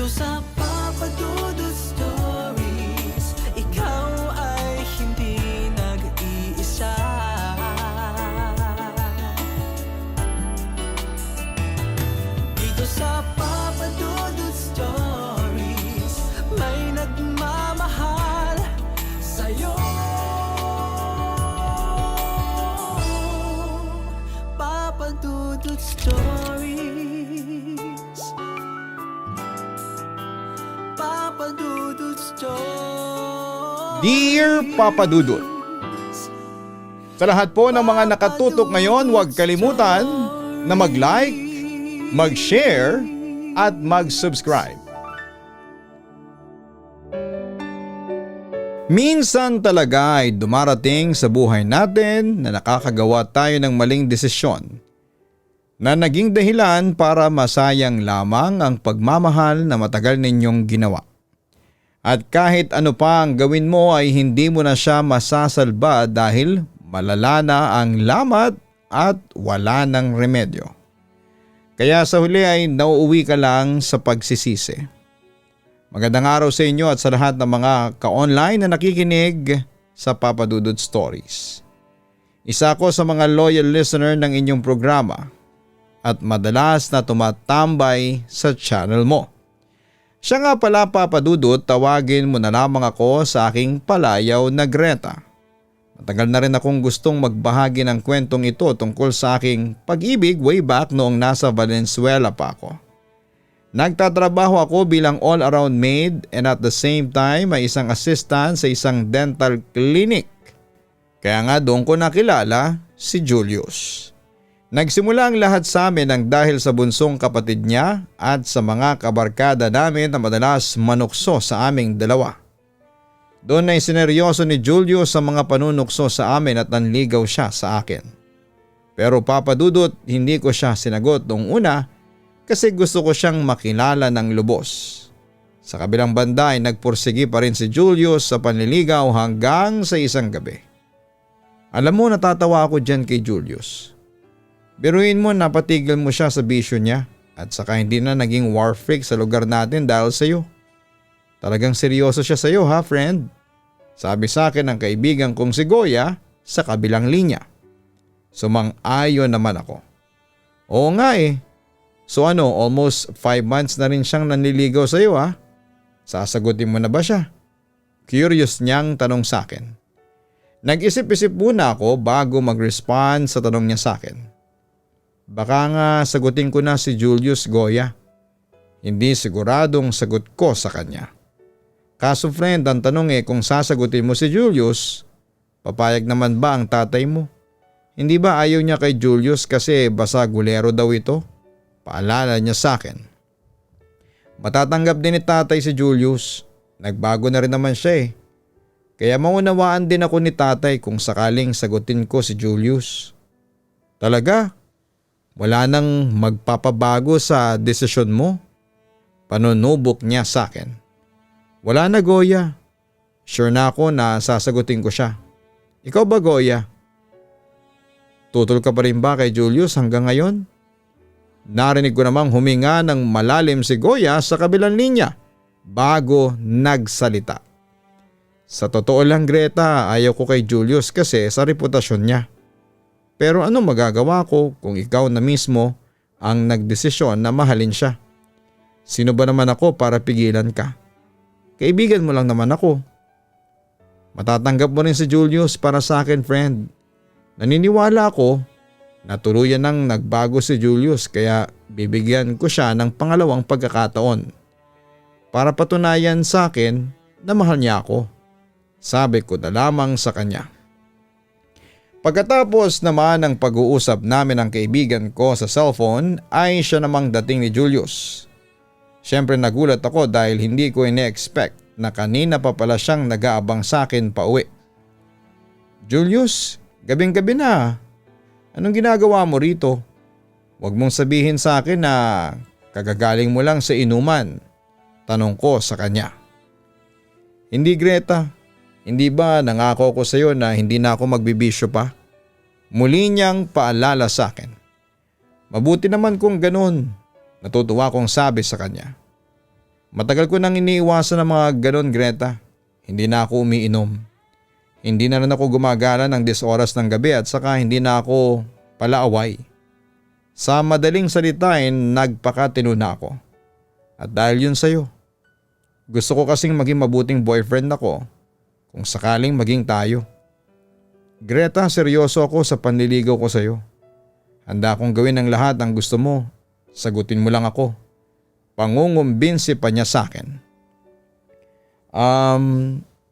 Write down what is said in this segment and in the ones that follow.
sa Papa Dudut Stories, ikaw ay hindi nag-iisa. Dito sa Papa Dudut Stories, may nagmamahal sa'yo. Papa Dudut Stories, Papa Dudut Stories. Dear Papa Dudut, sa lahat po ng mga nakatutok ngayon, huwag kalimutan na mag-like, mag-share at mag-subscribe. Minsan talaga ay dumarating sa buhay natin na nakakagawa tayo ng maling desisyon na naging dahilan para masayang lamang ang pagmamahal na matagal ninyong ginawa. At kahit ano pa ang gawin mo ay hindi mo na siya masasalba dahil malala na ang lamat at wala ng remedyo. Kaya sa huli ay nauuwi ka lang sa pagsisisi. Magandang araw sa inyo at sa lahat ng mga ka-online na nakikinig sa Papa Dudut Stories. Isa ako sa mga loyal listener ng inyong programa at madalas na tumatambay sa channel mo. Siya nga pala, Papa Dudut, tawagin mo na lamang ako sa aking palayaw na Greta. Matagal na rin akong gustong magbahagi ng kwentong ito tungkol sa aking pag-ibig way back noong nasa Valenzuela pa ako. Nagtatrabaho ako bilang all-around maid and at the same time ay isang assistant sa isang dental clinic. Kaya nga doon ko nakilala si Julius. Nagsimula ang lahat sa amin ng dahil sa bunsong kapatid niya at sa mga kabarkada namin na madalas manukso sa aming dalawa. Doon ay sineryoso ni Julius sa mga panunukso sa amin at nanligaw siya sa akin. Pero Papa Dudut, hindi ko siya sinagot noong una kasi gusto ko siyang makilala ng lubos. Sa kabilang banda ay nagpursigi pa rin si Julius sa panliligaw hanggang sa isang gabi. Alam mo, natatawa ako dyan kay Julius. Biruin mo, napatigil mo siya sa bisyo niya at saka hindi na naging war freak sa lugar natin dahil sa iyo. Talagang seryoso siya sa iyo, ha friend? Sabi sa akin ng kaibigan kong si Goya sa kabilang linya. Sumang-ayon naman ako. Oo nga eh. So ano, almost 5 months na rin siyang nanliligaw sa iyo, ha? Sasagutin mo na ba siya? Curious niyang tanong sa akin. Nag-isip-isip muna ako bago mag-respond sa tanong niya sa akin. Baka nga sagutin ko na si Julius, Goya. Hindi siguradong sagot ko sa kanya. Kaso friend, ang tanong kung sasagutin mo si Julius, papayag naman ba ang tatay mo? Hindi ba ayaw niya kay Julius kasi basa gulero daw ito? Paalala niya sa akin. Matatanggap din ni tatay si Julius. Nagbago na rin naman siya eh. Kaya maunawaan din ako ni tatay kung sakaling sagutin ko si Julius. Talaga? Wala nang magpapabago sa desisyon mo? Panunubok niya sa akin. Wala na, Goya. Sure na ako na sasagutin ko siya. Ikaw ba, Goya? Tutol ka pa rin ba kay Julius hanggang ngayon? Narinig ko namang huminga ng malalim si Goya sa kabilang linya bago nagsalita. Sa totoo lang, Greta, ayaw ko kay Julius kasi sa reputasyon niya. Pero ano magagawa ko kung ikaw na mismo ang nagdesisyon na mahalin siya? Sino ba naman ako para pigilan ka? Kaibigan mo lang naman ako. Matatanggap mo rin si Julius para sa akin, friend. Naniniwala ako na tuluyan nang nagbago si Julius kaya bibigyan ko siya ng pangalawang pagkakataon para patunayan sa akin na mahal niya ako. Sabi ko na lamang sa kanya. Pagkatapos naman ng pag-uusap namin ng kaibigan ko sa cellphone ay siya namang dating ni Julius. Siyempre nagulat ako dahil hindi ko ine-expect na kanina pa pala siyang nag-aabang sa akin pa uwi. Julius, gabing-gabi na. Anong ginagawa mo rito? Huwag mong sabihin sa akin na kagagaling mo lang sa inuman. Tanong ko sa kanya. Hindi, Greta. Hindi ba nangako ko sa iyo na hindi na ako magbibisyo pa? Muli niyang paalala sa akin. Mabuti naman kung ganun. Natutuwa kong sabi sa kanya. Matagal ko nang iniiwasan ng mga ganon, Greta. Hindi na ako umiinom. Hindi na rin ako gumagala ng 10 oras ng gabi at saka hindi na ako palaaway. Sa madaling salitain, nagpakatino na ako. At dahil yun sa'yo. Gusto ko kasing maging mabuting boyfriend ako kung sakaling maging tayo. Greta, seryoso ako sa panliligaw ko sa'yo. Handa akong gawin ang lahat ng gusto mo. Sagutin mo lang ako. Pangungumbinsi pa niya sa akin.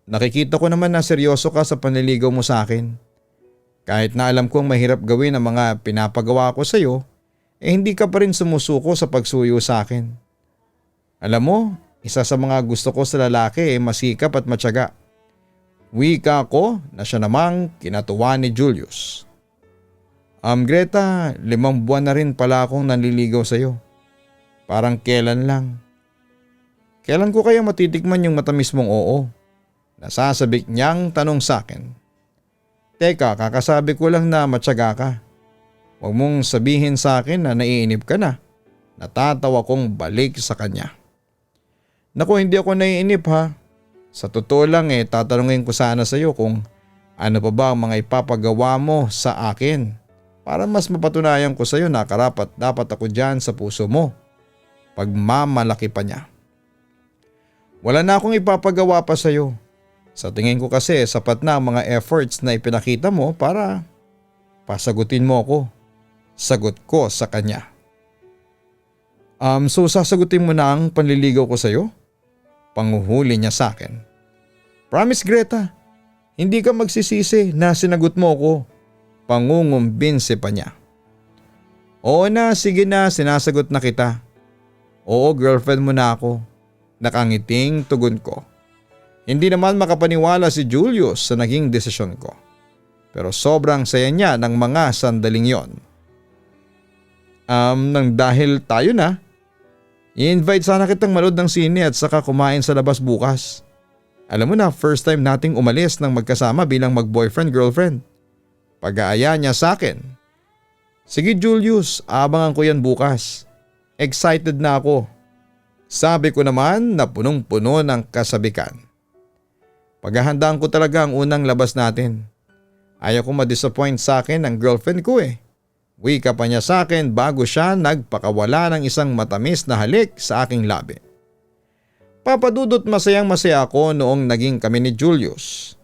Nakikita ko naman na seryoso ka sa panliligaw mo sa akin. Kahit na alam kong mahirap gawin ang mga pinapagawa ko sa iyo, hindi ka pa rin sumusuko sa pagsuyo sa akin. Alam mo, isa sa mga gusto ko sa lalaki masikap at matyaga. Wika ko na siya namang kinatuwa ni Julius. Greta, 5 buwan na rin pala akong nanliligaw sa iyo. Parang kailan lang. Kailan ko kaya matitikman yung matamis mong oo? Nasasabik niyang tanong sa akin. Teka, kakasabi ko lang na matyaga ka. Huwag mong sabihin sa akin na naiinip ka na. Natatawa kong balik sa kanya. Naku, hindi ako naiinip ha. Sa totoo lang tatanungin ko sana sa iyo kung ano pa ba ang mga ipapagawa mo sa akin para mas mapatunayan ko sa iyo na karapat dapat ako dyan sa puso mo. Pagmamalaki pa niya. Wala na akong ipapagawa pa sa iyo. Sa tingin ko kasi sapat na ang mga efforts na ipinakita mo para pasagutin mo ako. Sagot ko sa kanya. So sasagutin mo na ang panliligaw ko sa iyo? Panguhuli niya sa akin. Promise, Greta, hindi ka magsisisi na sinagot mo ako. Pangungumbinsi pa niya. Oo na, sige na, sinasagot na kita. Oo, girlfriend mo na ako. Nakangiting tugon ko. Hindi naman makapaniwala si Julius sa naging desisyon ko. Pero sobrang saya niya ng mga sandaling yon. Nang dahil tayo na, i-invite sana kitang manood ng sine at saka kumain sa labas bukas. Alam mo na, first time nating umalis ng magkasama bilang mag-boyfriend-girlfriend. Pag-aaya niya sa akin. Sige Julius, abangan ko yan bukas. Excited na ako. Sabi ko naman na punong-puno ng kasabikan. Paghahandaan ko talaga ang unang labas natin. Ayaw ko ma-disappoint sa akin ang girlfriend ko Wika pa niya sa akin bago siya nagpakawala ng isang matamis na halik sa aking labi. Papadudot masayang masaya ako noong naging kami ni Julius.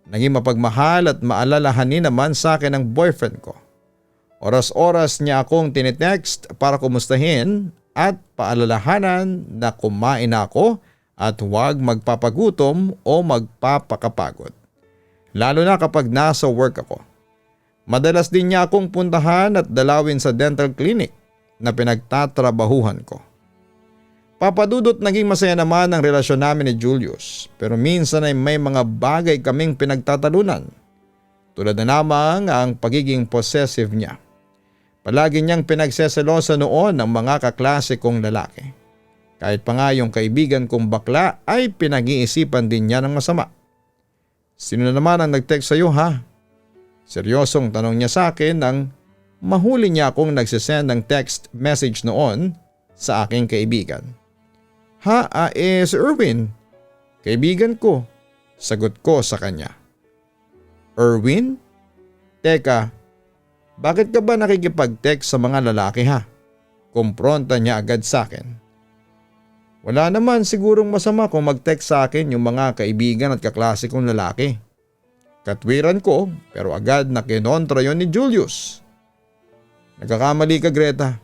Naging mapagmahal at maalalahanin naman sa akin ang boyfriend ko. Oras-oras niya akong tinitext para kumustahin at paalalahanan na kumain ako at huwag magpapagutom o magpapakapagod. Lalo na kapag nasa work ako. Madalas din niya akong puntahan at dalawin sa dental clinic na pinagtatrabahuhan ko. Papadudot naging masaya naman ang relasyon namin ni Julius pero minsan ay may mga bagay kaming pinagtatalunan. Tulad na namang ang pagiging possessive niya. Palagi niyang pinagseselosa noon ang mga kaklase kong lalaki. Kahit pa nga yung kaibigan kong bakla ay pinag-iisipan din niya ng masama. Sino na naman ang nag-text sa'yo ha? Seryosong tanong niya sa akin nang mahuli niya akong nagsisend ng text message noon sa aking kaibigan. Si Erwin. Kaibigan ko. Sagot ko sa kanya. Erwin? Teka, bakit ka ba nakikipag-text sa mga lalaki ha? Kumpronta niya agad sa akin. Wala naman sigurong masama kung mag-text sa akin yung mga kaibigan at kaklase kong lalaki. Katwiran ko pero agad na kinontra yon ni Julius. Nagkakamali ka Greta.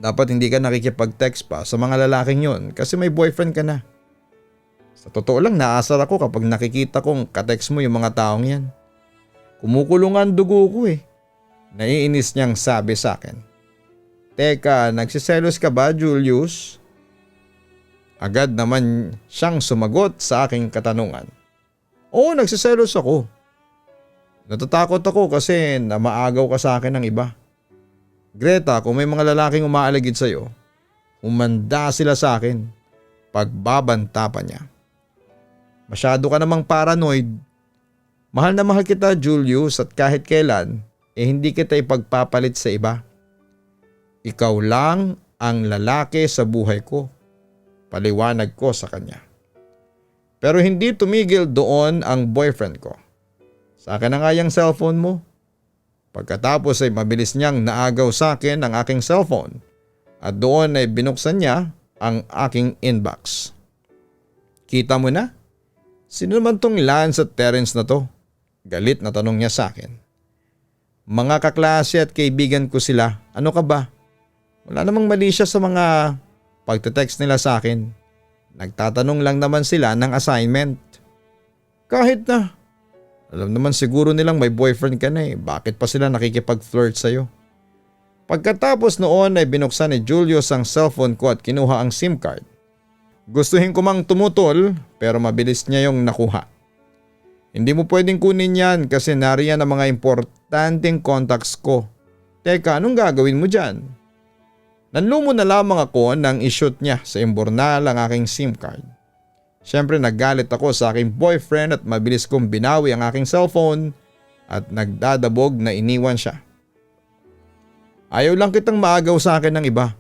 Dapat hindi ka nakikipag-text pa sa mga lalaking yon kasi may boyfriend ka na. Sa totoo lang naasar ako kapag nakikita kong katext mo yung mga taong yan. Kumukulong ang dugo ko Naiinis niyang sabi sa akin. Teka, nagsiselos ka ba Julius? Agad naman siyang sumagot sa aking katanungan. Oo, nagsiselos ako. Natatakot ako kasi na maagaw ka sa akin ng iba. Greta, kung may mga lalaking umaalagid sa'yo, umanda sila sa akin. Pagbabanta pa niya. Masyado ka namang paranoid. Mahal na mahal kita Julius at kahit kailan, hindi kita ipagpapalit sa iba. Ikaw lang ang lalaki sa buhay ko. Paliwanag ko sa kanya. Pero hindi tumigil doon ang boyfriend ko. Sa akin na nga yung cellphone mo. Pagkatapos ay mabilis niyang naagaw sa akin ang aking cellphone at doon ay binuksan niya ang aking inbox. Kita mo na? Sino naman tong Lance at Terence na to? Galit na tanong niya sa akin. Mga kaklase at kaibigan ko sila. Ano ka ba? Wala namang mali siya sa mga pagte-text nila sa akin. Nagtatanong lang naman sila ng assignment. Kahit na. Alam naman siguro nilang may boyfriend ka na eh. Bakit pa sila nakikipag-flirt sa'yo? Pagkatapos noon ay binuksan ni Julius ang cellphone ko at kinuha ang SIM card. Gustuhin ko mang tumutol pero mabilis niya yung nakuha. Hindi mo pwedeng kunin yan kasi nariyan ang mga importanteng contacts ko. Teka, anong gagawin mo dyan? Nanlumo na lamang ako nang ishoot niya sa imbornal ang aking SIM card. Siyempre naggalit ako sa aking boyfriend at mabilis kong binawi ang aking cellphone at nagdadabog na iniwan siya. Ayaw lang kitang maagaw sa akin ng iba.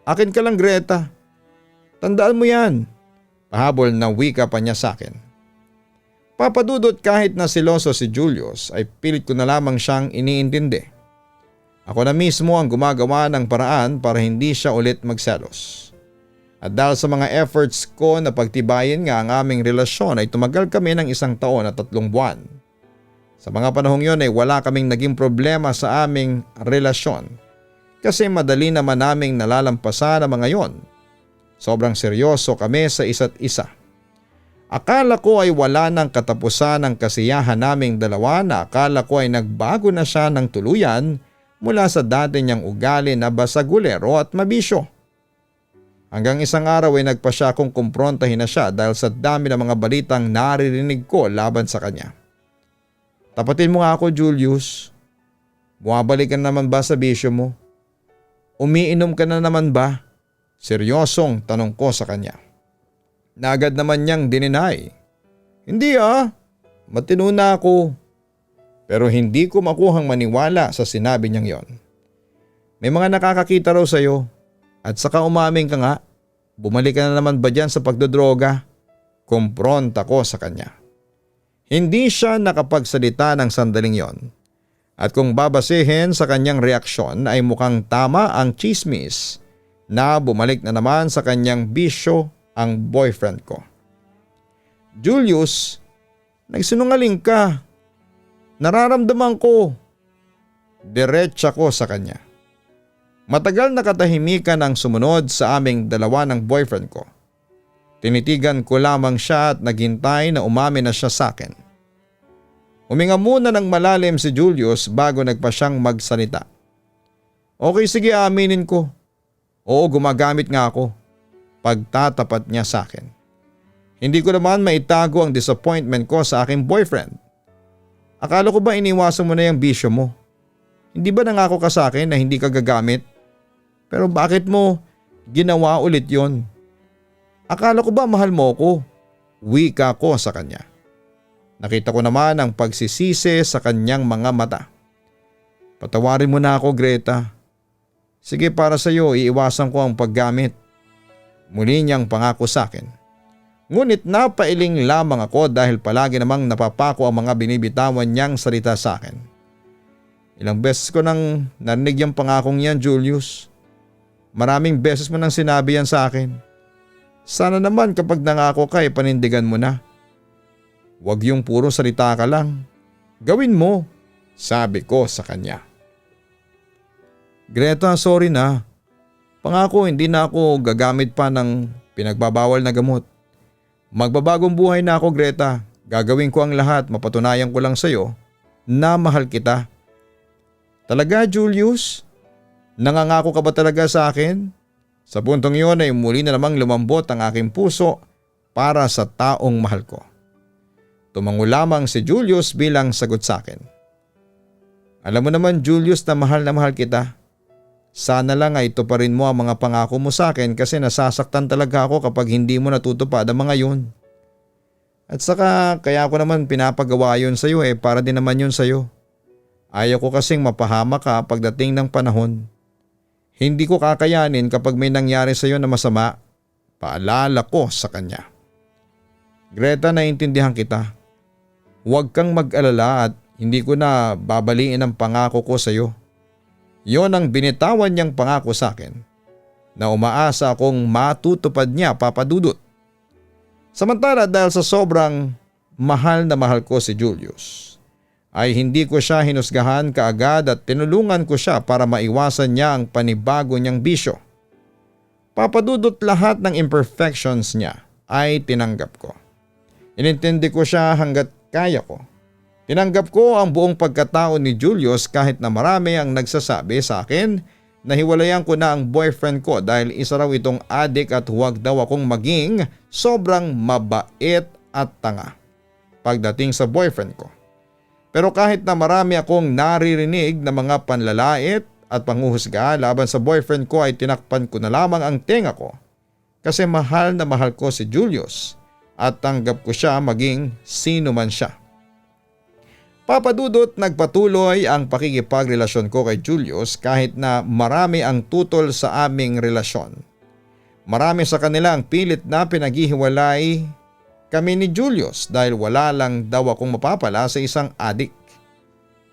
Akin ka lang, Greta. Tandaan mo yan. Pahabol na wika pa niya sa akin. Papadudot kahit na siloso si Julius ay pilit ko na lamang siyang iniintindi. Ako na mismo ang gumagawa ng paraan para hindi siya ulit magselos. At dahil sa mga efforts ko na pagtibayin nga ang aming relasyon ay tumagal kami ng 1 taon at 3 buwan. Sa mga panahong yon ay wala kaming naging problema sa aming relasyon kasi madali naman naming nalalampasan ang mga yon. Sobrang seryoso kami sa isa't isa. Akala ko ay wala nang katapusan ang kasiyahan naming dalawa na akala ko ay nagbago na siya ng tuluyan mula sa dati niyang ugali na basagulero at mabisyo. Hanggang isang araw ay nagpa siya kung kumprontahin na siya dahil sa dami ng mga balitang naririnig ko laban sa kanya. Tapatin mo nga ako, Julius. Bumabalik ka naman ba sa bisyo mo? Umiinom ka na naman ba? Seryosong tanong ko sa kanya. Na agad naman niyang dininay. Hindi matino na ako. Pero hindi ko makuhang maniwala sa sinabi niyang yon. May mga nakakakita raw sa'yo at saka umaming ka nga. Bumalik ka na naman ba dyan sa pagdodroga? Kumpronta ko sa kanya. Hindi siya nakapagsalita ng sandaling yon. At kung babasihin sa kanyang reaksyon ay mukhang tama ang chismis na bumalik na naman sa kanyang bisyo ang boyfriend ko. Julius, nagsinungaling ka. Nararamdaman ko. Diretsa ko sa kanya. Matagal na katahimikan ang sumunod sa aming dalawa ng boyfriend ko. Tinitigan ko lamang siya at naghintay na umamin na siya sa akin. Huminga muna ng malalim si Julius bago nagpa siyang magsalita. Okay, sige, aminin ko. Oo, gumagamit nga ako. Pagtatapat niya sa akin. Hindi ko naman maitago ang disappointment ko sa aking boyfriend. Akala ko ba iniwasan mo na yung bisyo mo? Hindi ba nangako ka sa akin na hindi ka gagamit? Pero bakit mo ginawa ulit yon? Akala ko ba mahal mo ko? Wika ko sa kanya. Nakita ko naman ang pagsisisi sa kanyang mga mata. Patawarin mo na ako, Greta. Sige, para sa iyo iiwasan ko ang paggamit. Muli niyang pangako sa akin. Ngunit napailing lamang ako dahil palagi namang napapako ang mga binibitawan niyang salita sa akin. Ilang beses ko nang narinig yung pangakong yan, Julius. Maraming beses mo nang sinabi yan sa akin. Sana naman kapag nangako ka panindigan mo na. Huwag yung puro salita ka lang. Gawin mo, sabi ko sa kanya. Greta, sorry na. Pangako hindi na ako gagamit pa ng pinagbabawal na gamot. Magbabagong buhay na ako, Greta. Gagawin ko ang lahat, mapatunayan ko lang sa'yo na mahal kita. Talaga, Julius? Nangangako ka ba talaga sa akin? Sa puntong iyon ay muli na namang lumambot ang aking puso para sa taong mahal ko. Tumango lamang si Julius bilang sagot sa akin. Alam mo naman, Julius, na mahal kita. Sana lang ay tuparin mo ang mga pangako mo sa akin kasi nasasaktan talaga ako kapag hindi mo natutupad ang mga yun. At saka kaya ko naman pinapagawa yun sa iyo para din naman yun sa iyo. Ayaw ko kasing mapahama ka pagdating ng panahon. Hindi ko kakayanin kapag may nangyari sa iyo na masama. Paalala ko sa kanya. Greta, naiintindihan kita. Huwag kang mag-alala at hindi ko na babaliin ang pangako ko sa iyo. Yon ang binitawan niyang pangako sa akin na umaasa akong matutupad niya, Papa Dudut. Samantala dahil sa sobrang mahal na mahal ko si Julius, ay hindi ko siya hinusgahan kaagad at tinulungan ko siya para maiwasan niya ang panibago niyang bisyo. Papa Dudut, lahat ng imperfections niya ay tinanggap ko. Inintindi ko siya hanggat kaya ko. Tinanggap ko ang buong pagkatao ni Julius kahit na marami ang nagsasabi sa akin na hiwalayan ko na ang boyfriend ko dahil isa raw itong adik at huwag daw akong maging sobrang mabait at tanga pagdating sa boyfriend ko. Pero kahit na marami akong naririnig na mga panlalait at panghuhusga laban sa boyfriend ko ay tinakpan ko na lamang ang tenga ko kasi mahal na mahal ko si Julius at tanggap ko siya maging sino man siya. Papa Dudut, nagpatuloy ang pakikipagrelasyon ko kay Julius kahit na marami ang tutol sa aming relasyon. Marami sa kanila ang pilit na pinaghihiwalay kami ni Julius dahil wala lang daw akong mapapala sa isang adik.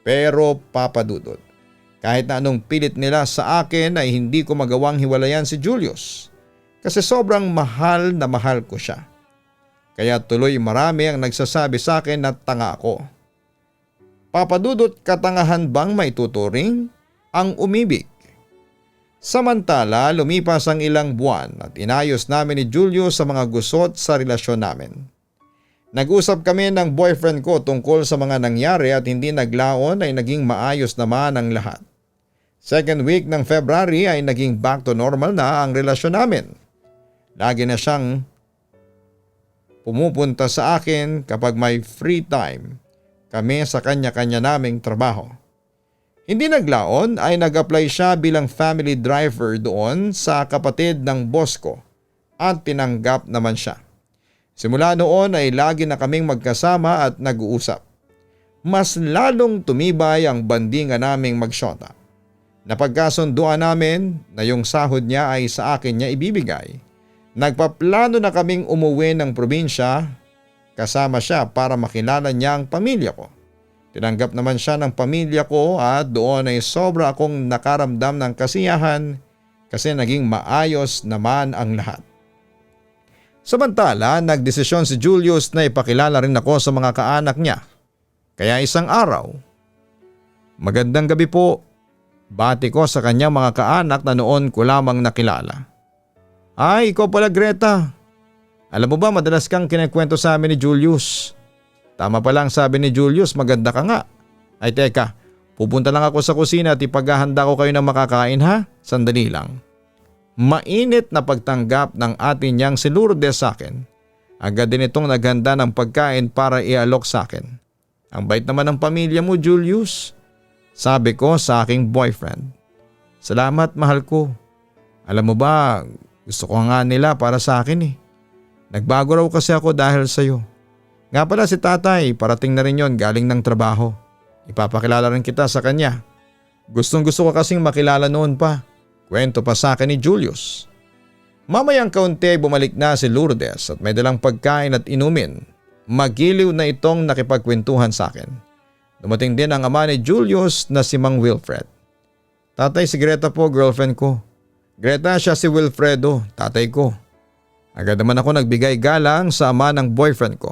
Pero Papa Dudut, kahit na anong pilit nila sa akin ay hindi ko magawang hiwalayan si Julius kasi sobrang mahal na mahal ko siya. Kaya tuloy marami ang nagsasabi sa akin na tanga ako. Papa Dudut, katangahan bang maituturing ang umibig? Samantala, lumipas ang ilang buwan at inayos namin ni Julius sa mga gusot sa relasyon namin. Nag-usap kami ng boyfriend ko tungkol sa mga nangyari at hindi naglaon ay naging maayos naman ang lahat. Second week ng February ay naging back to normal na ang relasyon namin. Lagi na siyang pumupunta sa akin kapag may free time kami sa kanya-kanya naming trabaho. Hindi naglaon ay nag-apply siya bilang family driver doon sa kapatid ng boss ko at tinanggap naman siya. Simula noon ay lagi na kaming magkasama at nag-uusap. Mas lalong tumibay ang bandingan naming magsyota. Napagkasunduan namin na yung sahod niya ay sa akin niya ibibigay. Nagpaplano na kaming umuwi ng probinsya kasama siya para makilala niya ang pamilya ko. Tinanggap naman siya ng pamilya ko at doon ay sobra akong nakaramdam ng kasiyahan kasi naging maayos naman ang lahat. Samantala, nagdesisyon si Julius na ipakilala rin ako sa mga kaanak niya. Kaya isang araw, "Magandang gabi po," bati ko sa kanyang mga kaanak na noon ko lamang nakilala. "Ay, ikaw pala, Greta. Alam mo ba, madalas kang kinikwento sa amin ni Julius." "Tama pa lang, sabi ni Julius, maganda ka nga." "Ay teka, pupunta lang ako sa kusina at ipaghahanda ko kayo ng makakain ha? Sandali lang." Mainit na pagtanggap ng atin niyang si Lourdes sa akin. Agad din itong naghanda ng pagkain para ialok sa akin. "Ang bait naman ng pamilya mo, Julius," sabi ko sa aking boyfriend. "Salamat, mahal ko. Alam mo ba, gusto ko nga nila para sa akin eh. Nagbago raw kasi ako dahil sa'yo. Nga pala si tatay, parating na rin yon galing ng trabaho. Ipapakilala rin kita sa kanya. Gustong gusto ko kasing makilala noon pa." Kwento pa sa akin ni Julius. Mamayang kaunti bumalik na si Lourdes at may dalang pagkain at inumin. Magiliw na itong nakipagkwentuhan sa akin. Dumating din ang ama ni Julius na si Mang Wilfred. "Tatay, si Greta po, girlfriend ko." "Greta, siya si Wilfredo, tatay ko." Agad naman ako nagbigay galang sa ama ng boyfriend ko.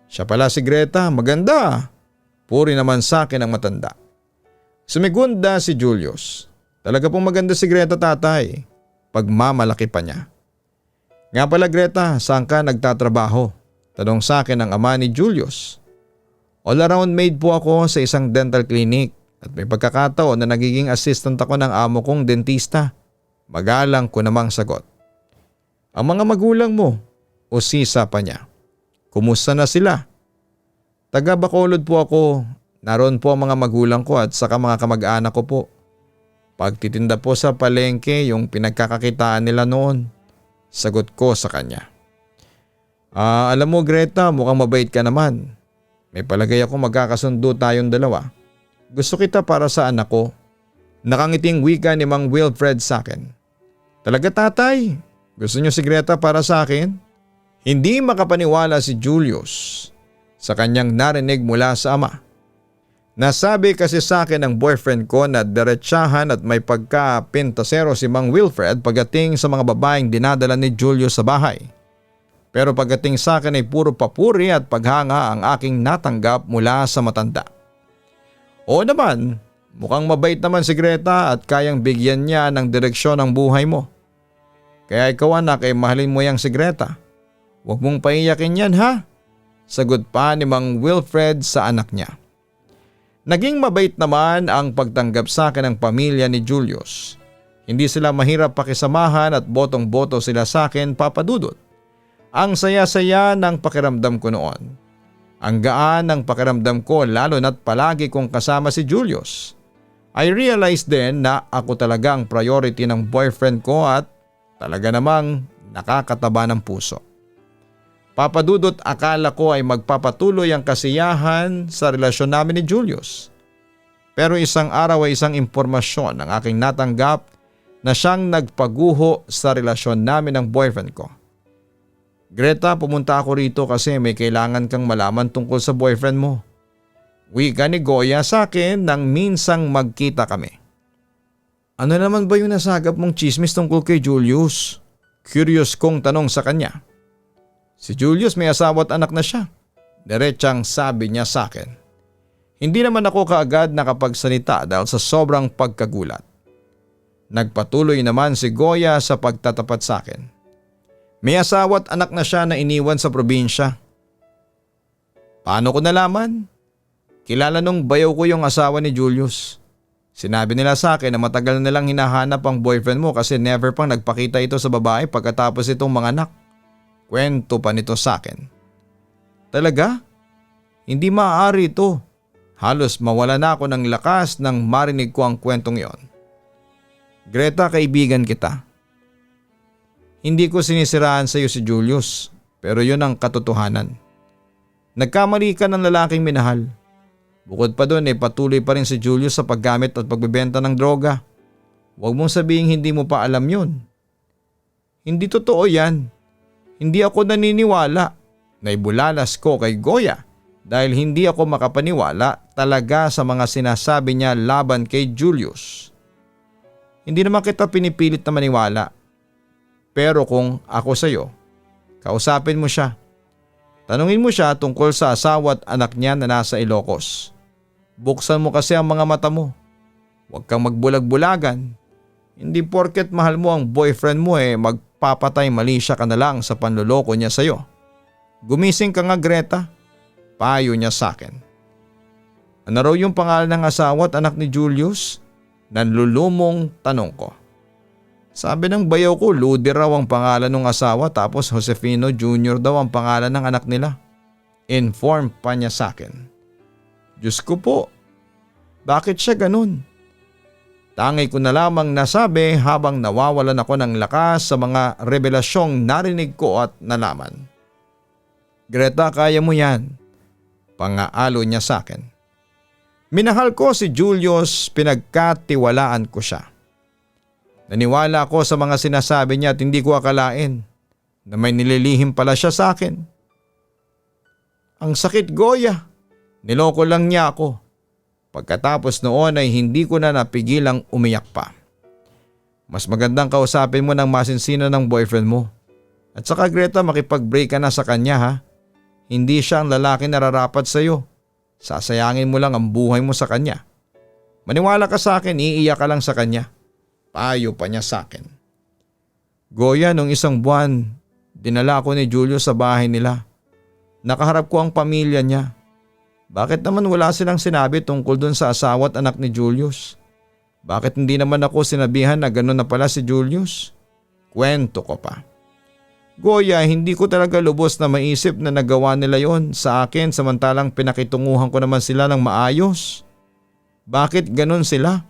"Siya pala si Greta, maganda." Puri naman sa akin ang matanda. Sumigunda si Julius. "Talaga pong maganda si Greta, tatay." Pagmamalaki pa niya. "Nga pala, Greta, saan ka nagtatrabaho?" tanong sa akin ang ama ni Julius. "All around maid po ako sa isang dental clinic at may pagkakataon na nagiging assistant ako ng amo kong dentista." Magalang ko namang sagot. "Ang mga magulang mo?" Usisa pa niya. "Kumusta na sila?" "Taga Bacolod po ako. Naroon po ang mga magulang ko at saka mga kamag-anak ko po. Pagtitinda po sa palengke yung pinagkakakitaan nila noon." Sagot ko sa kanya. Alam mo, Greta, mukhang mabait ka naman. May palagay ako magkakasundo tayong dalawa. Gusto kita para sa anak ko." Nakangiting wika ni Mang Wilfred sa akin. "Talaga, tatay? Gusto niyo si Greta para sa akin? Hindi makapaniwala si Julius sa kanyang narinig mula sa ama. Nasabi kasi sa akin ng boyfriend ko na diretsahan at may pagka-pintasero si Mang Wilfred pagdating sa mga babaeng dinadala ni Julius sa bahay. Pero pagdating sa akin ay puro papuri at paghanga ang aking natanggap mula sa matanda. Oo naman, mukhang mabait naman si Greta at kayang bigyan niya ng direksyon ang buhay mo. Kaya ikaw anak ay mahalin mo yang si Greta. Huwag mong paiyakin yan ha? Sagot pa ni Mang Wilfred sa anak niya. Naging mabait naman ang pagtanggap sa akin ng pamilya ni Julius. Hindi sila mahirap pakisamahan at botong-boto sila sa akin, Papa Dudut. Ang saya-saya ng pakiramdam ko noon. Ang gaan ng pakiramdam ko lalo na't palagi kong kasama si Julius. I realized din na ako talaga ang priority ng boyfriend ko at talaga namang nakakataba ng puso. Papa Dudut, akala ko ay magpapatuloy ang kasiyahan sa relasyon namin ni Julius. Pero isang araw ay isang impormasyon ang aking natanggap na siyang nagpaguho sa relasyon namin ng boyfriend ko. Greta, pumunta ako rito kasi may kailangan kang malaman tungkol sa boyfriend mo. Wika ni Goya sa akin nang minsang magkita kami. Ano naman ba yung nasagap mong chismis tungkol kay Julius? Curious kong tanong sa kanya. Si Julius may asawa at anak na siya. Diretsang sabi niya sa akin. Hindi naman ako kaagad nakapagsalita dahil sa sobrang pagkagulat. Nagpatuloy naman si Goya sa pagtatapat sa akin. May asawa at anak na siya na iniwan sa probinsya. Paano ko nalaman? Kilala nung bayaw ko yung asawa ni Julius. Sinabi nila sa akin na matagal na nilang hinahanap ang boyfriend mo kasi never pang nagpakita ito sa babae pagkatapos itong mga anak. Kwento pa nito sa akin. Talaga? Hindi maaari ito. Halos mawala na ako ng lakas nang marinig ko ang kwentong yon. Greta, kaibigan kita. Hindi ko sinisiraan sa iyo si Julius, pero yun ang katotohanan. Nagkamali ka ng lalaking minahal. Bukod pa doon patuloy pa rin si Julius sa paggamit at pagbebenta ng droga. Huwag mong sabihin hindi mo pa alam yun. Hindi totoo yan. Hindi ako naniniwala. Naibulalas ko kay Goya dahil hindi ako makapaniwala talaga sa mga sinasabi niya laban kay Julius. Hindi naman kita pinipilit na maniwala. Pero kung ako sa'yo, kausapin mo siya. Tanungin mo siya tungkol sa asawa at anak niya na nasa Ilocos. Buksan mo kasi ang mga mata mo. Huwag kang magbulag-bulagan. Hindi porket mahal mo ang boyfriend mo magpapatay mali siya ka na lang sa panloloko niya sa'yo. Gumising ka nga Greta. Payo niya sa akin. Ano raw yung pangalan ng asawa at anak ni Julius? Nanlulumong tanong ko. Sabi ng bayaw ko, Ludi raw ang pangalan ng asawa tapos Josefino Jr. daw ang pangalan ng anak nila. Inform pa niya sa akin. Diyos ko po, bakit siya ganun? Tangay ko na lamang nasabi habang nawawalan ako ng lakas sa mga revelasyong narinig ko at nalaman. Greta, kaya mo yan. Pangaalo niya sa akin. Minahal ko si Julius, pinagkatiwalaan ko siya. Naniwala ako sa mga sinasabi niya at hindi ko akalain na may nililihim pala siya sa akin. Ang sakit, Goya. Niloko lang niya ako. Pagkatapos noon ay hindi ko na napigilang umiyak pa. Mas magandang kausapin mo ng masinsino ng boyfriend mo. At saka Greta, makipag-break ka na sa kanya ha. Hindi siya ang lalaki na nararapat sa iyo. Sasayangin mo lang ang buhay mo sa kanya. Maniwala ka sa akin, iiyak ka lang sa kanya. Payo pa niya sa akin. Goya, nung isang buwan, dinala ako ni Julius sa bahay nila. Nakaharap ko ang pamilya niya. Bakit naman wala silang sinabi tungkol dun sa asawa at anak ni Julius? Bakit hindi naman ako sinabihan na gano'n na pala si Julius? Kwento ko pa. Goya, hindi ko talaga lubos na maisip na nagawa nila yon sa akin samantalang pinakitunguhan ko naman sila ng maayos. Bakit gano'n sila?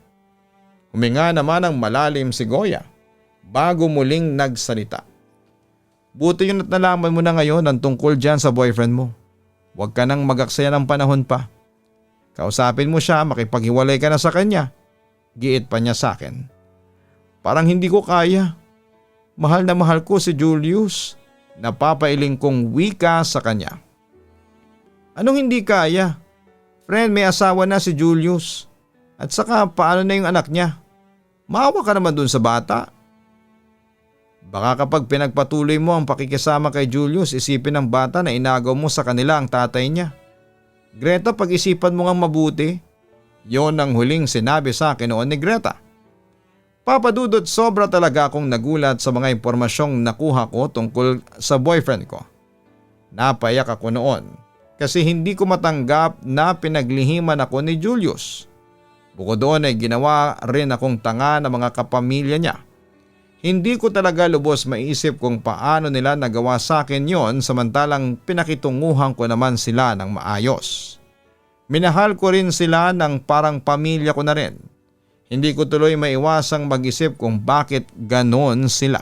Huminga naman ng malalim si Goya bago muling nagsalita. Buti yun at nalaman mo na ngayon ang tungkol dyan sa boyfriend mo. Huwag ka nang magaksaya ng panahon pa. Kausapin mo siya, makipaghiwalay ka na sa kanya. Giit pa niya sa akin. Parang hindi ko kaya. Mahal na mahal ko si Julius. Napapailing kong wika sa kanya. Anong hindi kaya? Friend, may asawa na si Julius. At saka paano na yung anak niya? Maawa ka naman dun sa bata. Baka kapag pinagpatuloy mo ang pakikisama kay Julius, isipin ng bata na inagaw mo sa kanila ang tatay niya. Greta, pag-isipan mo ngang mabuti. Yon ang huling sinabi sa akin noon ni Greta. Papa Dudut, sobra talaga akong nagulat sa mga impormasyong nakuha ko tungkol sa boyfriend ko. Napayak ako noon kasi hindi ko matanggap na pinaglihiman ako ni Julius. Bukod doon ay ginawa rin akong tanga ng mga kapamilya niya. Hindi ko talaga lubos maisip kung paano nila nagawa sa akin yon samantalang pinakitunguhan ko naman sila ng maayos. Minahal ko rin sila ng parang pamilya ko na rin. Hindi ko tuloy maiwasang mag-isip kung bakit ganon sila.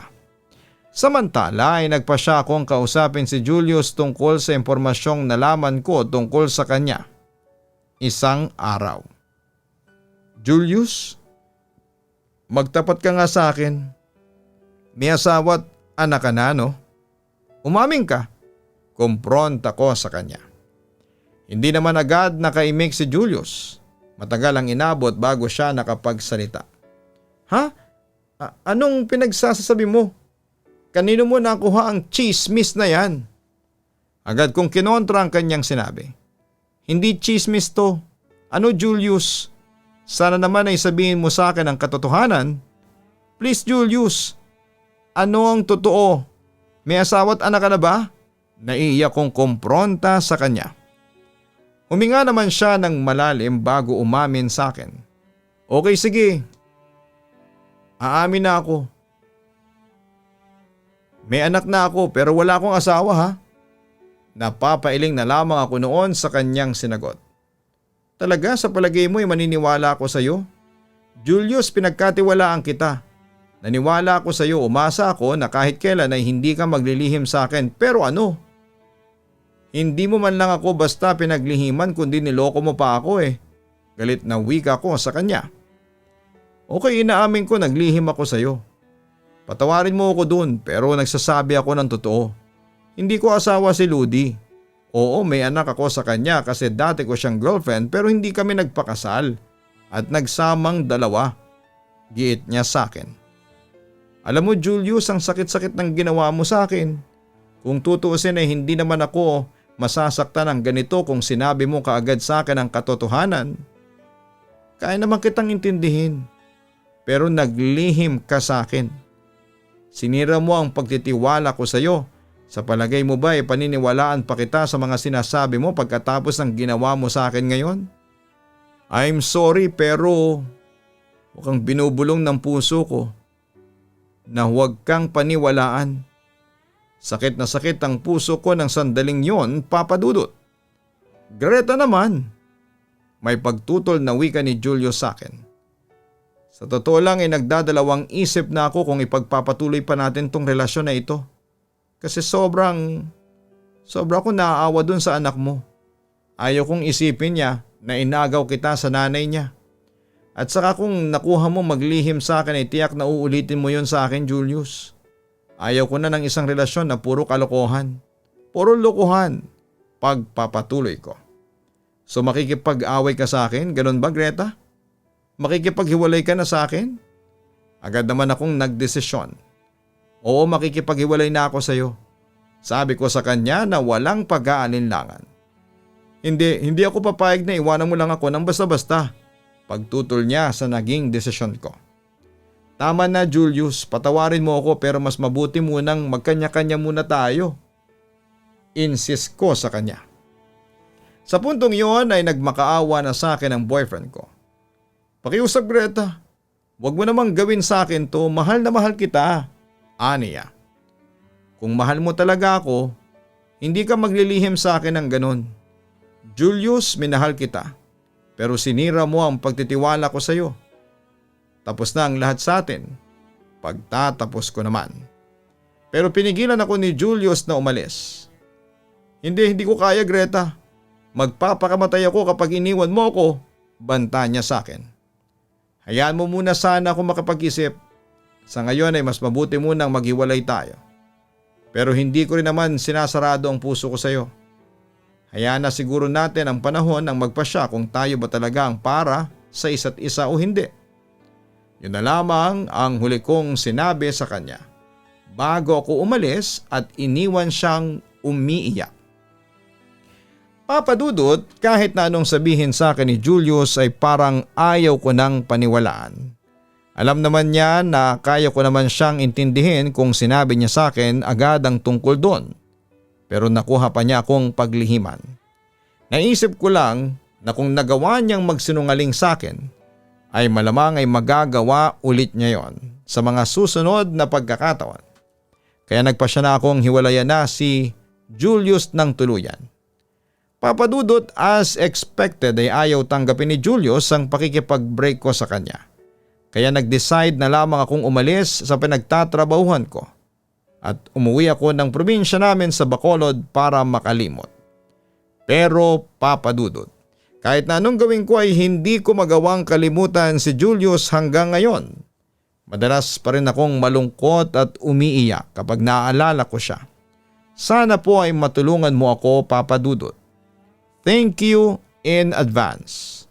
Samantala ay nagpasya akong kausapin si Julius tungkol sa impormasyong nalaman ko tungkol sa kanya. Isang araw. Julius, magtapat ka nga sa akin. May asawa't anak ka na, no? Umamin ka. Kumpronta ko sa kanya. Hindi naman agad nakaimik si Julius. Matagal ang inabot bago siya nakapagsalita. Ha? Anong pinagsasabi mo? Kanino mo nakuha ang chismis na yan? Agad kong kinontra ang kanyang sinabi. Hindi chismis to. Ano, Julius? Sana naman ay sabihin mo sa akin ang katotohanan. Please, Julius. Ano ang totoo? May asawa't anak ka na ba? Naiiyak kong kumpronta sa kanya. Huminga naman siya ng malalim bago umamin sa akin. Okay, sige. Aamin na ako. May anak na ako pero wala akong asawa, ha? Napapailing na lamang ako noon sa kanyang sinagot. Talaga sa palagay mo ay maniniwala ako sa iyo? Julius, pinagkatiwalaan kita. Naniwala ako sa iyo, umasa ako na kahit kailan ay hindi ka maglilihim sa akin, pero ano? Hindi mo man lang ako basta pinaglihiman kundi niloko mo pa ako eh. Galit na wika ko sa kanya. Okay, inaamin ko naglihim ako sa iyo. Patawarin mo ako dun pero nagsasabi ako ng totoo. Hindi ko asawa si Ludi. Oo, may anak ako sa kanya kasi dati ko siyang girlfriend pero hindi kami nagpakasal at nagsamang dalawa. Giit niya sa akin. Alam mo, Julius, ang sakit-sakit ng ginawa mo sa akin. Kung tutuusin ay hindi naman ako masasaktan ng ganito kung sinabi mo kaagad sa akin ang katotohanan. Kaya naman kitang intindihin. Pero naglihim ka sa akin. Sinira mo ang pagtitiwala ko sa iyo. Sa palagay mo ba ay paniniwalaan pa kita sa mga sinasabi mo pagkatapos ng ginawa mo sa akin ngayon? I'm sorry pero mukhang binubulong ng puso ko na huwag kang paniwalaan. Sakit na sakit ang puso ko ng sandaling yon, Papa Dudut. Greta naman. May pagtutol na wika ni Julius sa akin. Sa totoo lang ay nagdadalawang isip na ako kung ipagpapatuloy pa natin tong relasyon na ito. Kasi sobra akong naaawa dun sa anak mo. Ayaw kong isipin niya na inagaw kita sa nanay niya. At saka kung nakuha mo maglihim sa akin ay tiyak na uulitin mo yon sa akin, Julius. Ayaw ko na ng isang relasyon na puro kalokohan. Puro lokohan. Pagpapatuloy ko. So makikipag-away ka sa akin? Ganun ba, Greta? Makikipaghiwalay ka na sa akin? Agad naman akong nagdesisyon. Oo, makikipaghiwalay na ako sa iyo. Sabi ko sa kanya na walang pag-aalinlangan. Hindi ako papayag na iwanan mo lang ako ng basta-basta. Pagtutol niya sa naging desisyon ko. Tama na, Julius, patawarin mo ako pero mas mabuti munang magkanya-kanya muna tayo. Insist ko sa kanya. Sa puntong iyon ay nagmakaawa na sa akin ang boyfriend ko. Pakiusap, Greta. Huwag mo namang gawin sa akin to, mahal na mahal kita. Aniya. Kung mahal mo talaga ako, hindi ka maglilihim sa akin ng ganun. Julius, minahal kita. Pero sinira mo ang pagtitiwala ko sa iyo. Tapos na ang lahat sa atin. Pagtatapos ko naman. Pero pinigilan ako ni Julius na umalis. Hindi ko kaya, Greta. Magpapakamatay ako kapag iniwan mo ako, banta niya sa akin. Hayaan mo muna sana ako makapag-isip. Sa ngayon ay mas mabuti munang maghiwalay tayo. Pero hindi ko rin naman sinasarado ang puso ko sa iyo. Hayaan na siguro natin ang panahon ang magpasya kung tayo ba talaga ang para sa isa't isa o hindi. Yun na lamang ang huli kong sinabi sa kanya bago ako umalis at iniwan siyang umiiyak. Papa Dudut, kahit na anong sabihin sa akin ni Julius ay parang ayaw ko nang paniwalaan. Alam naman niya na kaya ko naman siyang intindihin kung sinabi niya sa akin agad ang tungkol doon. Pero nakuha pa niya akong paglihiman. Naisip ko lang na kung nagawa niyang magsinungaling sa akin, ay malamang ay magagawa ulit niya yon sa mga susunod na pagkakataon. Kaya nagpasya na akong hiwalayan na si Julius ng tuluyan. Papa Dudut, as expected ay ayaw tanggapin ni Julius ang pakikipag-break ko sa kanya. Kaya nag-decide na lamang akong umalis sa pinagtatrabahuhan ko at umuwi ako ng probinsya namin sa Bacolod para makalimot. Pero Papa Dudut, kahit na anong gawin ko ay hindi ko magawang kalimutan si Julius hanggang ngayon. Madalas pa rin akong malungkot at umiiyak kapag naaalala ko siya. Sana po ay matulungan mo ako, Papa Dudut. Thank you in advance.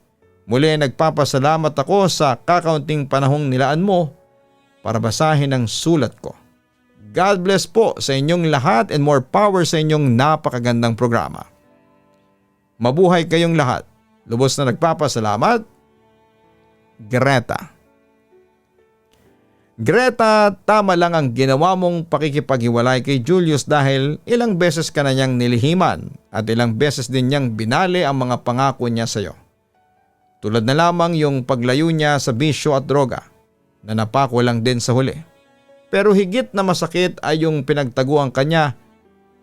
Muli nagpapasalamat ako sa kakaunting panahong nilaan mo para basahin ang sulat ko. God bless po sa inyong lahat and more power sa inyong napakagandang programa. Mabuhay kayong lahat. Lubos na nagpapasalamat, Greta. Greta, tama lang ang ginawa mong pakikipaghiwalay kay Julius dahil ilang beses ka na niyang nilihiman at ilang beses din niyang binali ang mga pangako niya sa iyo. Tulad na lamang yung paglayo niya sa bisyo at droga na napako lang din sa huli. Pero higit na masakit ay yung pinagtaguan kanya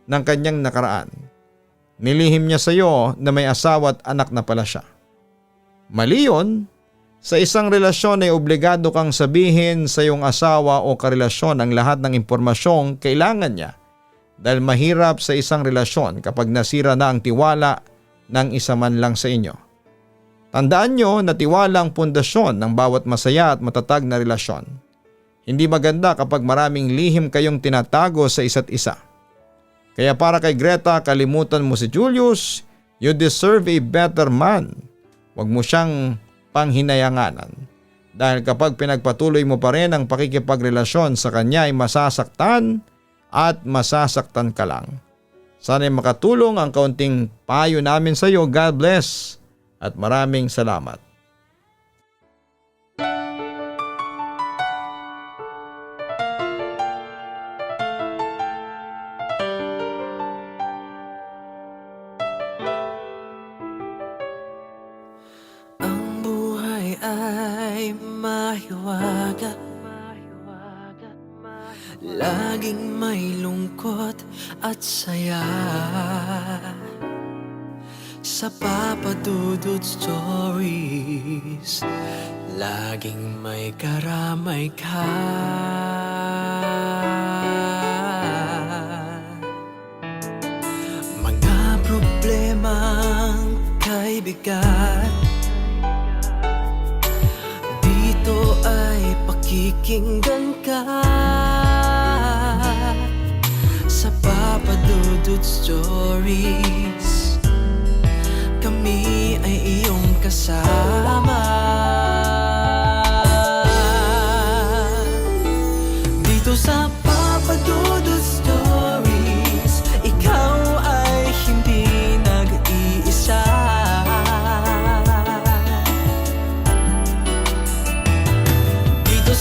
ng kanyang nakaraan. Nilihim niya sa iyo na may asawa at anak na pala siya. Mali yun. Sa isang relasyon ay obligado kang sabihin sa iyong asawa o karelasyon ang lahat ng impormasyong kailangan niya dahil mahirap sa isang relasyon kapag nasira na ang tiwala ng isa man lang sa inyo. Tandaan nyo na tiwala ang pundasyon ng bawat masaya at matatag na relasyon. Hindi maganda kapag maraming lihim kayong tinatago sa isa't isa. Kaya para kay Greta, kalimutan mo si Julius, you deserve a better man. Huwag mo siyang panghinayanganan. Dahil kapag pinagpatuloy mo pa rin ang pakikipagrelasyon sa kanya ay masasaktan at masasaktan ka lang. Sana'y makatulong ang kaunting payo namin sa iyo. God bless at maraming salamat. Ay mahiwaga, laging may lungkot at saya. Sa Papa Dudut Stories, laging may karamay ka. Mga problemang kay bigat, dito ay pakikinggan ka. Sa Papa Dudut Stories, kami ay iyong kasama. Dito sa Papa Dudut Stories, ikaw ay hindi nag-iisa.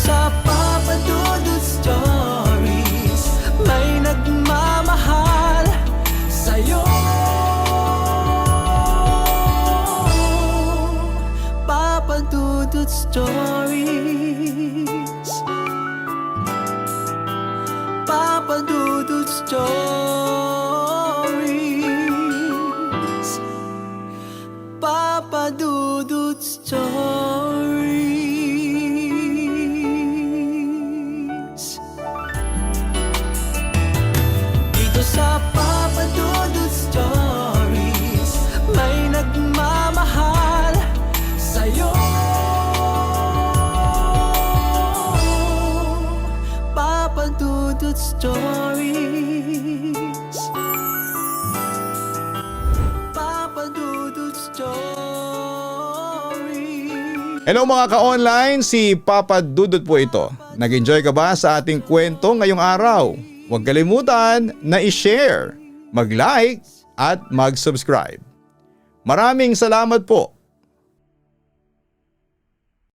Sa Papa Dudut Stories, may nagmamahal sa'yo. Papa Dudut Stories, Papa Dudut Stories, Papa Dudut Stories. Sa Papa Dudut Stories, may nagmamahal sa'yo. Dudut Stories. Papa Dudut Stories. Hello mga ka-online, si Papa Dudut po ito. Nag-enjoy ka ba sa ating kwento ngayong araw? Huwag kalimutan na i-share, mag-like at mag-subscribe. Maraming salamat po